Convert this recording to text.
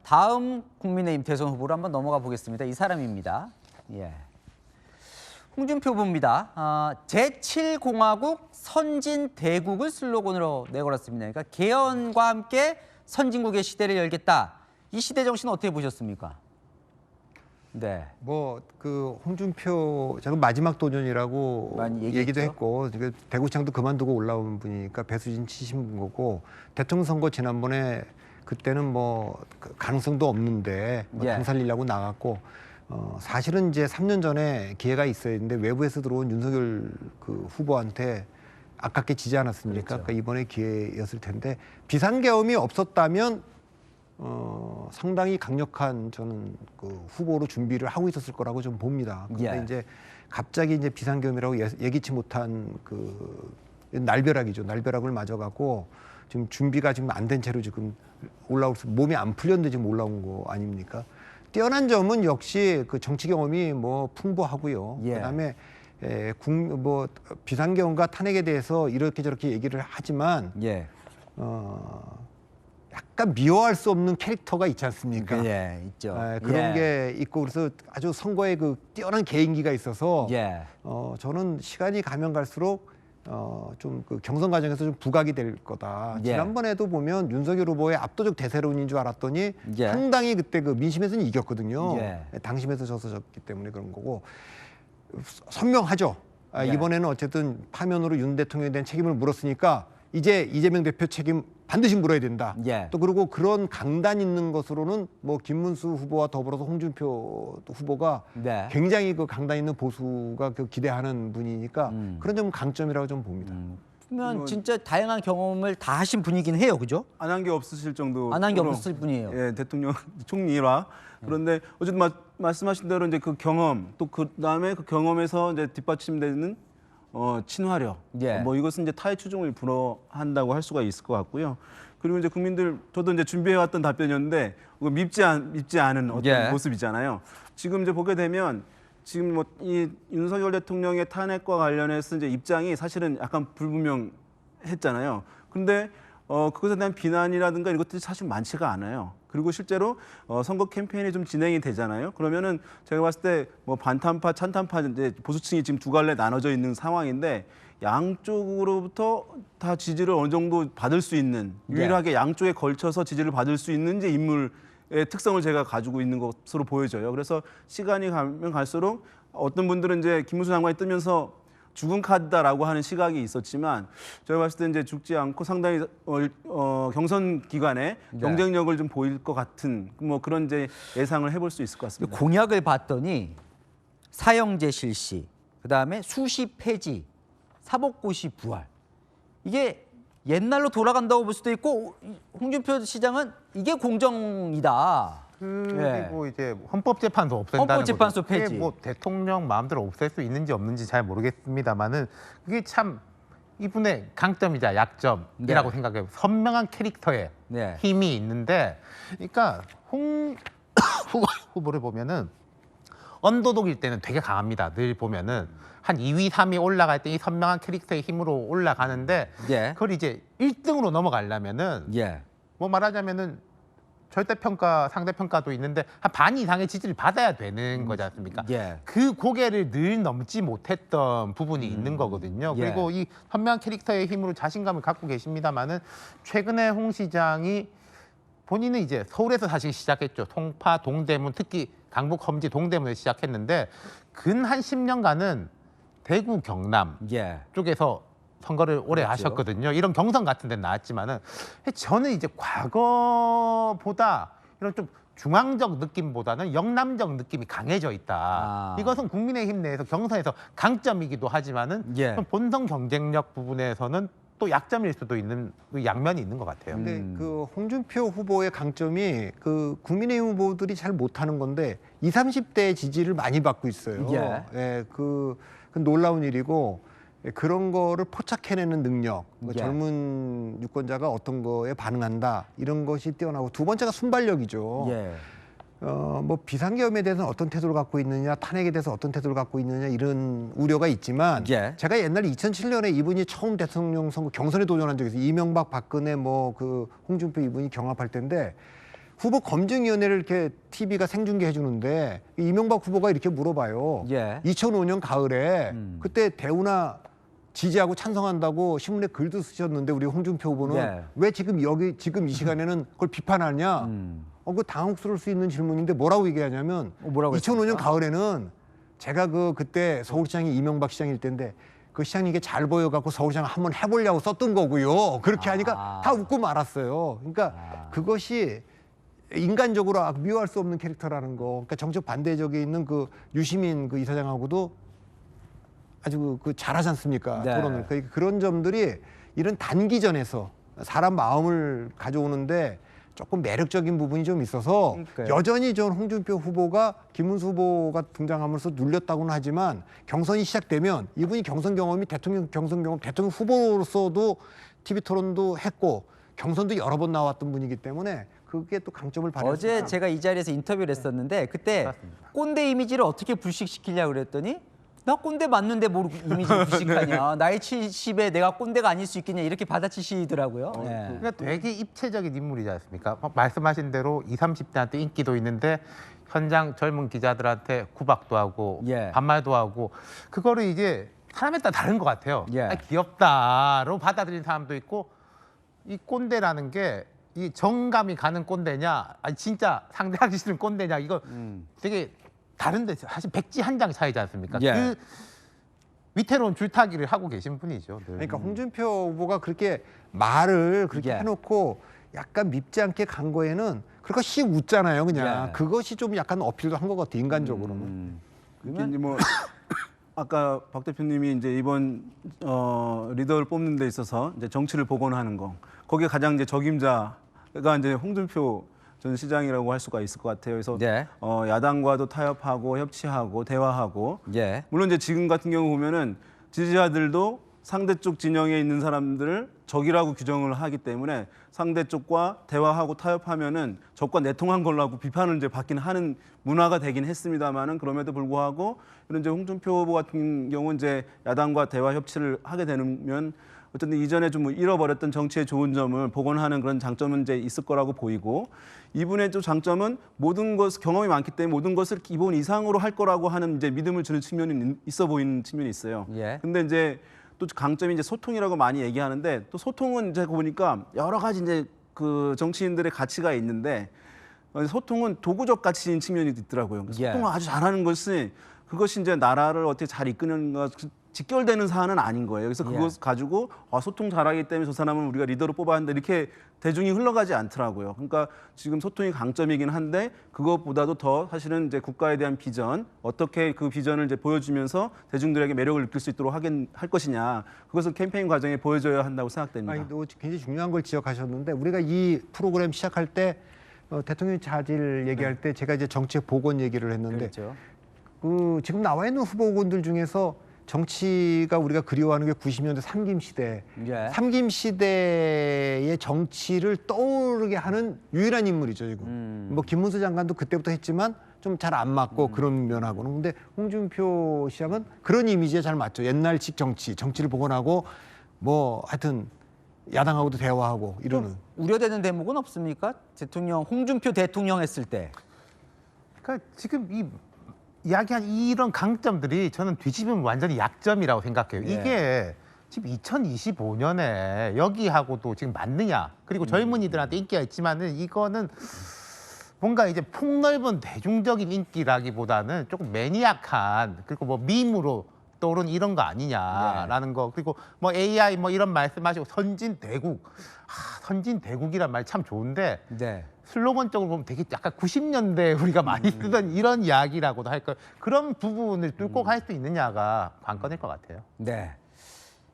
다음 국민의힘 대선 후보로 한번 넘어가 보겠습니다. 이 사람입니다. 예. 홍준표 후보입니다. 제7공화국 선진대국을 슬로건으로 내걸었습니다. 그러니까 개헌과 함께 선진국의 시대를 열겠다. 이 시대 정신은 어떻게 보셨습니까? 네. 뭐 그 홍준표 제가 마지막 도전이라고 많이 얘기도 얘기했죠. 했고 대구청도 그만두고 올라온 분이니까 배수진 치신 거고 대통령 선거 지난번에 그때는 뭐 가능성도 없는데 뭐 예. 당 살리려고 나갔고 사실은 이제 3년 전에 기회가 있어야 했는데 외부에서 들어온 윤석열 그 후보한테 아깝게 지지 않았습니까? 그렇죠. 그러니까 이번에 기회였을 텐데 비상계엄이 없었다면 상당히 강력한 저는 그 후보로 준비를 하고 있었을 거라고 좀 봅니다. 그런데 예. 이제 갑자기 이제 비상계엄이라고 예기치 못한 그 날벼락이죠. 날벼락을 맞아갖고 지금 준비가 지금 안 된 채로 지금 몸이 안 풀렸는데 지금 올라온 거 아닙니까? 뛰어난 점은 역시 그 정치 경험이 뭐 풍부하고요. 예. 그다음에 뭐 비상계엄과 탄핵에 대해서 이렇게 저렇게 얘기를 하지만 예. 약간 미워할 수 없는 캐릭터가 있지 않습니까? 예, 있죠. 그런 예. 게 있고 그래서 아주 선거에 그 뛰어난 개인기가 있어서 예. 저는 시간이 가면 갈수록 좀 그 경선 과정에서 좀 부각이 될 거다. 예. 지난번에도 보면 윤석열 후보의 압도적 대세론인 줄 알았더니 예. 상당히 그때 그 민심에서는 이겼거든요. 예. 당심에서 져서 졌기 때문에 그런 거고 선명하죠. 예. 이번에는 어쨌든 파면으로 윤 대통령에 대한 책임을 물었으니까 이제 이재명 대표 책임 반드시 물어야 된다. 예. 또 그리고 그런 강단 있는 것으로는 뭐 김문수 후보와 더불어서 홍준표 후보가 네. 굉장히 그 강단 있는 보수가 그 기대하는 분이니까 그런 점 강점이라고 좀 봅니다. 그러면 진짜 다양한 경험을 다 하신 분이긴 해요, 그죠? 안 한 게 없으실 정도. 안 한 게 없을 뿐이에요. 예, 대통령 총리라. 그런데 어쨌든 말씀하신 대로 이제 그 경험 또 그다음에 그 경험에서 이제 뒷받침되는 친화력. 예. 뭐 이것은 이제 타의 추종을 불허한다고 할 수가 있을 것 같고요. 그리고 이제 국민들 저도 이제 준비해왔던 답변이었는데 밉지 않은 어떤 예. 모습이잖아요. 지금 이제 보게 되면 지금 뭐 이 윤석열 대통령의 탄핵과 관련해서 이제 입장이 사실은 약간 불분명했잖아요. 그런데 그것에 대한 비난이라든가 이런 것들이 사실 많지가 않아요. 그리고 실제로 선거 캠페인이 좀 진행이 되잖아요. 그러면은 제가 봤을 때 뭐 반탄파, 찬탄파 이제 보수층이 지금 두 갈래 나눠져 있는 상황인데 양쪽으로부터 다 지지를 어느 정도 받을 수 있는 유일하게 양쪽에 걸쳐서 지지를 받을 수 있는 이제 인물의 특성을 제가 가지고 있는 것으로 보여져요. 그래서 시간이 가면 갈수록 어떤 분들은 이제 김문수 장관이 뜨면서 죽은 카드다라고 하는 시각이 있었지만 제가 봤을 때 이제 죽지 않고 상당히 경선 기간에 네. 경쟁력을 좀 보일 것 같은 뭐 그런 이제 예상을 해볼 수 있을 것 같습니다. 공약을 봤더니 사형제 실시, 그다음에 수시 폐지, 사법고시 부활. 이게 옛날로 돌아간다고 볼 수도 있고 홍준표 시장은 이게 공정이다. 그리고 이제 헌법재판소 없앤다는 헌법재판소 거죠. 그게 폐지. 뭐 대통령 마음대로 없앨 수 있는지 없는지 잘 모르겠습니다만은 그게 참 이분의 강점이자 약점이라고 네. 생각해요. 선명한 캐릭터에 네. 힘이 있는데, 그러니까 홍 후보를 보면은 언더독일 때는 되게 강합니다. 늘 보면은 한 2위, 3위 올라갈 때 이 선명한 캐릭터의 힘으로 올라가는데 예. 그걸 이제 1등으로 넘어가려면은 예. 뭐 말하자면은 절대평가, 상대평가도 있는데 한 반 이상의 지지를 받아야 되는 거지 않습니까? 예. 그 고개를 늘 넘지 못했던 부분이 있는 거거든요. 예. 그리고 이 선명한 캐릭터의 힘으로 자신감을 갖고 계십니다만은 최근에 홍 시장이 본인은 이제 서울에서 사실 시작했죠. 송파, 동대문, 특히 강북, 험지, 동대문을 시작했는데 근 한 10년간은 대구, 경남 예. 쪽에서 선거를 오래 그렇죠. 하셨거든요. 이런 경선 같은 데는 나왔지만은 저는 이제 과거보다 이런 좀 중앙적 느낌보다는 영남적 느낌이 강해져 있다. 아. 이것은 국민의힘 내에서 경선에서 강점이기도 하지만은 예. 좀 본선 경쟁력 부분에서는 또 약점일 수도 있는 그 양면이 있는 것 같아요. 근데 그 홍준표 후보의 강점이 그 국민의힘 후보들이 잘 못하는 건데 20, 30대 지지를 많이 받고 있어요. 예. 그 놀라운 일이고 그런 거를 포착해내는 능력, 예. 젊은 유권자가 어떤 거에 반응한다 이런 것이 뛰어나고 두 번째가 순발력이죠. 예. 뭐 비상계엄에 대해서는 어떤 태도를 갖고 있느냐, 탄핵에 대해서 어떤 태도를 갖고 있느냐 이런 우려가 있지만 예. 제가 옛날에 2007년에 이분이 처음 대통령 선거 경선에 도전한 적이 있어요. 이명박, 박근혜, 뭐 그 홍준표 이분이 경합할 텐데 후보 검증위원회를 이렇게 TV가 생중계해 주는데 이명박 후보가 이렇게 물어봐요. 예. 2005년 가을에 그때 대우나 지지하고 찬성한다고 신문에 글도 쓰셨는데 우리 홍준표 후보는 예. 왜 지금 이 시간에는 그걸 비판하냐? 그 당혹스러울 수 있는 질문인데 뭐라고 얘기하냐면 뭐라고 2005년 했습니까? 가을에는 제가 그때 서울시장이 이명박 시장일 때인데 그 시장이 이게 잘 보여갖고 서울시장 한번 해보려고 썼던 거고요. 그렇게 하니까 다 웃고 말았어요. 그러니까 그것이 인간적으로 미워할 수 없는 캐릭터라는 거. 그러니까 정책 반대적에 있는 그 유시민 그 이사장하고도 아주 그 잘하지 않습니까? 네. 토론을. 그러니까 그런 점들이 이런 단기전에서 사람 마음을 가져오는데 조금 매력적인 부분이 좀 있어서 그러니까요. 여전히 전 홍준표 후보가 김문수 후보가 등장하면서 눌렸다고는 하지만 경선이 시작되면 이분이 경선 경험이 대통령 후보로서도 TV 토론도 했고 경선도 여러 번 나왔던 분이기 때문에 그게 또 강점을 발휘했습니다. 어제 제가 이 자리에서 인터뷰를 했었는데 그때 맞습니다. 꼰대 이미지를 어떻게 불식시키려고 그랬더니 나 꼰대 맞는데 뭘 이미지를 불식하냐. 나이 70에 내가 꼰대가 아닐 수 있겠냐 이렇게 받아치시더라고요. 예. 그러니까 되게 입체적인 인물이지 않습니까? 말씀하신 대로 20, 30대한테 인기도 있는데 현장 젊은 기자들한테 구박도 하고 예. 반말도 하고 그거를 이제 사람에 따라 다른 것 같아요. 예. 귀엽다로 받아들이는 사람도 있고 이 꼰대라는 게 이 정감이 가는 꼰대냐 아니 진짜 상대하기 싫은 꼰대냐 이거 되게 다른데 사실 백지 한 장 차이지 않습니까? 예. 그 위태로운 줄타기를 하고 계신 분이죠. 늘. 그러니까 홍준표 후보가 그렇게 말을 그렇게 예. 해놓고 약간 밉지 않게 간 거에는 그렇게 씩 웃잖아요, 그냥. 예. 그것이 좀 약간 어필도 한 것 같아, 인간적으로는. 이게 이제 뭐 아까 박 대표님이 이제 이번 리더를 뽑는 데 있어서 이제 정치를 복원하는 거 거기에 가장 이제 적임자가 이제 홍준표 전 시장이라고 할 수가 있을 것 같아요. 그래서 네. 야당과도 타협하고 협치하고 대화하고 예. 물론 이제 지금 같은 경우 보면은 지지자들도 상대 쪽 진영에 있는 사람들을 적이라고 규정을 하기 때문에 상대 쪽과 대화하고 타협하면은 적과 내통한 걸로 하고 비판을 이제 받긴 하는 문화가 되긴 했습니다만은 그럼에도 불구하고 이런 이제 홍준표 후보 같은 경우는 이제 야당과 대화 협치를 하게 되면 어쨌든 이전에 좀 잃어버렸던 정치의 좋은 점을 복원하는 그런 장점은 이제 있을 거라고 보이고 이분의 또 장점은 모든 것 경험이 많기 때문에 모든 것을 기본 이상으로 할 거라고 하는 이제 믿음을 주는 측면이 있어 보이는 측면이 있어요. 예. 근데 이제 또 강점이 이제 소통이라고 많이 얘기하는데 또 소통은 제가 보니까 여러 가지 이제 그 정치인들의 가치가 있는데 소통은 도구적 가치인 측면이 있더라고요. 예. 소통을 아주 잘하는 것이 그것이 이제 나라를 어떻게 잘 이끄는 것 직결되는 사안은 아닌 거예요. 그래서 예. 그것 가지고 소통 잘하기 때문에 저 사람은 우리가 리더로 뽑았는데 이렇게 대중이 흘러가지 않더라고요. 그러니까 지금 소통이 강점이긴 한데 그것보다도 더 사실은 이제 국가에 대한 비전 어떻게 그 비전을 이제 보여주면서 대중들에게 매력을 느낄 수 있도록 할 것이냐 그것을 캠페인 과정에 보여줘야 한다고 생각됩니다. 아니, 또 굉장히 중요한 걸 지적하셨는데 우리가 이 프로그램 시작할 때 대통령 자질 얘기할 때 제가 이제 정책 복원 얘기를 했는데 그렇죠. 지금 나와 있는 후보군들 중에서 정치가 우리가 그리워하는 게 90년대 삼김 시대. 예. 삼김 시대의 정치를 떠오르게 하는 유일한 인물이죠, 지금. 뭐 김문수 장관도 그때부터 했지만 좀 잘 안 맞고 그런 면하고는. 근데 홍준표 시장은 그런 이미지에 잘 맞죠. 옛날식 정치를 복원하고 뭐 하여튼 야당하고도 대화하고 이러는. 우려되는 대목은 없습니까? 홍준표 대통령 했을 때. 그러니까 지금 이야기한 이런 강점들이 저는 뒤집으면 완전히 약점이라고 생각해요. 예. 이게 지금 2025년에 여기하고도 지금 맞느냐? 그리고 젊은이들한테 인기가 있지만은 이거는 뭔가 이제 폭넓은 대중적인 인기라기보다는 조금 매니악한 그리고 뭐 밈으로 떠오른 이런 거 아니냐라는 거. 그리고 뭐 AI 뭐 이런 말씀하시고 선진대국. 선진대국이란 말 참 좋은데 네. 슬로건적으로 보면 되게 약간 90년대 우리가 많이 쓰던 이런 이야기라고도 할까요? 그런 부분을 뚫고 갈 수 있느냐가 관건일 것 같아요. 네.